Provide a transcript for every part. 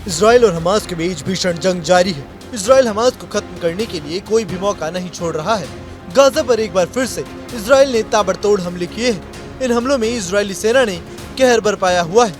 Israel और Hamas के बीच भीषण जंग जारी है। इजराइल हमास को खत्म करने के लिए कोई भी मौका नहीं छोड़ रहा है। गाजा पर एक बार फिर से इजराइल ने ताबड़तोड़ हमले किए हैं। इन हमलों में इजरायली सेना ने कहर बरपाया हुआ है।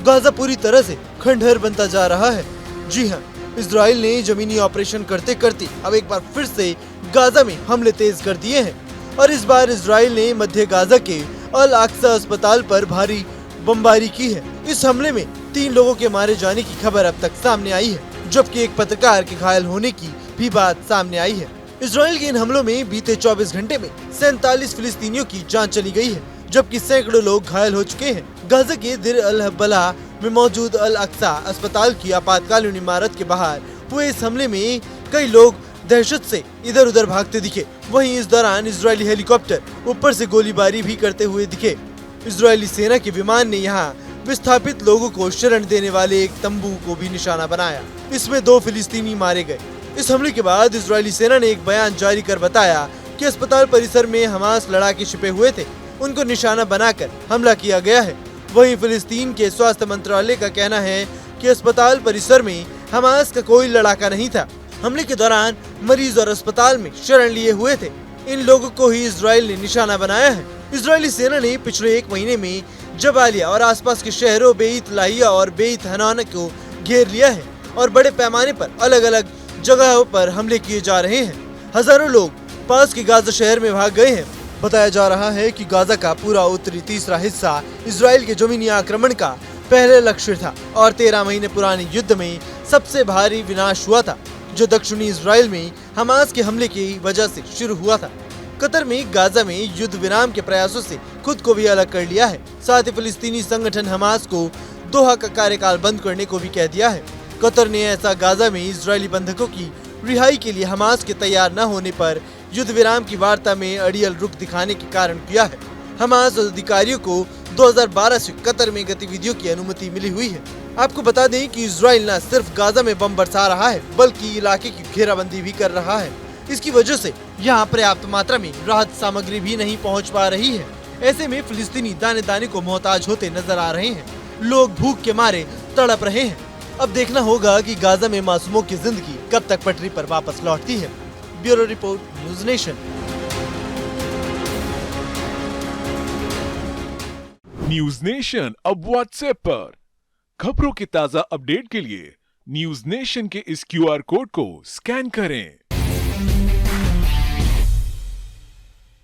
गाजा पूरी तरह से खंडहर बनता जा रहा है। जी हाँ, इजराइल ने जमीनी ऑपरेशन करते करते अब एक बार फिर से गाजा में हमले तेज कर दिए हैं और इस बार इजराइल ने मध्य गाजा के अल अक्सा अस्पताल पर भारी बमबारी की है। इस हमले में 3 लोगों के मारे जाने की खबर अब तक सामने आई है, जबकि एक पत्रकार के घायल होने की भी बात सामने आई है। इजराइल के इन हमलों में बीते 24 घंटे में 47 फिलिस्तीनियों की जान चली गई है, जबकि सैकड़ों लोग घायल हो चुके हैं। गाजा के दिर अल बलाह में मौजूद अल अक्सा अस्पताल की आपातकालीन इमारत के बाहर हुए इस हमले में कई लोग दहशत से इधर उधर भागते दिखे। वहीं इस दौरान इजरायली हेलीकॉप्टर ऊपर से गोलीबारी भी करते हुए दिखे। इजरायली सेना के विमान ने यहाँ विस्थापित लोगों को शरण देने वाले एक तंबू को भी निशाना बनाया। इसमें 2 फिलिस्तीनी मारे गए। इस हमले के बाद इजरायली सेना ने एक बयान जारी कर बताया कि अस्पताल परिसर में हमास लड़ाके छिपे हुए थे, उनको निशाना बनाकर हमला किया गया है। वहीं फिलिस्तीन के स्वास्थ्य मंत्रालय का कहना है कि अस्पताल परिसर में हमास का कोई लड़ाका नहीं था। हमले के दौरान मरीज और अस्पताल में शरण लिए हुए थे। इन लोगों को ही इजराइल ने निशाना बनाया है। इजरायली सेना ने पिछले 1 महीने में जबालिया और आसपास के शहरों बेइत लाहिया और बेइत हनाना को घेर लिया है और बड़े पैमाने पर अलग अलग जगहों पर हमले किए जा रहे हैं। हजारों लोग पास के गाजा शहर में भाग गए हैं। बताया जा रहा है कि गाजा का पूरा उत्तरी तीसरा हिस्सा इजराइल के जमीनी आक्रमण का पहले लक्ष्य था और 13 महीने पुराने युद्ध में सबसे भारी विनाश हुआ था, जो दक्षिणी इजराइल में हमास के हमले की वजह से शुरू हुआ था। कतर में गाजा में युद्ध विराम के प्रयासों से खुद को भी अलग कर लिया है। साथ ही फिलिस्तीनी संगठन हमास को दोहा का कार्यकाल बंद करने को भी कह दिया है। कतर ने ऐसा गाजा में इजरायली बंधकों की रिहाई के लिए हमास के तैयार न होने पर युद्ध विराम की वार्ता में अड़ियल रुख दिखाने के कारण किया है। हमास अधिकारियों को 2012 से कतर में गतिविधियों की अनुमति मिली हुई है। आपको बता दें कि इजराइल न सिर्फ गाजा में बम बरसा रहा है, बल्कि इलाके की घेराबंदी भी कर रहा है। इसकी वजह से यहाँ पर्याप्त मात्रा में राहत सामग्री भी नहीं पहुँच पा रही है। ऐसे में फिलिस्तीनी दाने दाने को मोहताज होते नजर आ रहे हैं। लोग भूख के मारे तड़प रहे हैं। अब देखना होगा कि गाजा में मासूमों की जिंदगी कब तक पटरी पर वापस लौटती है। Bureau report, news nation. News nation अब व्हाट्सएप पर खबरों की ताजा अपडेट के लिए न्यूज़ नेशन के इस QR कोड को स्कैन करें।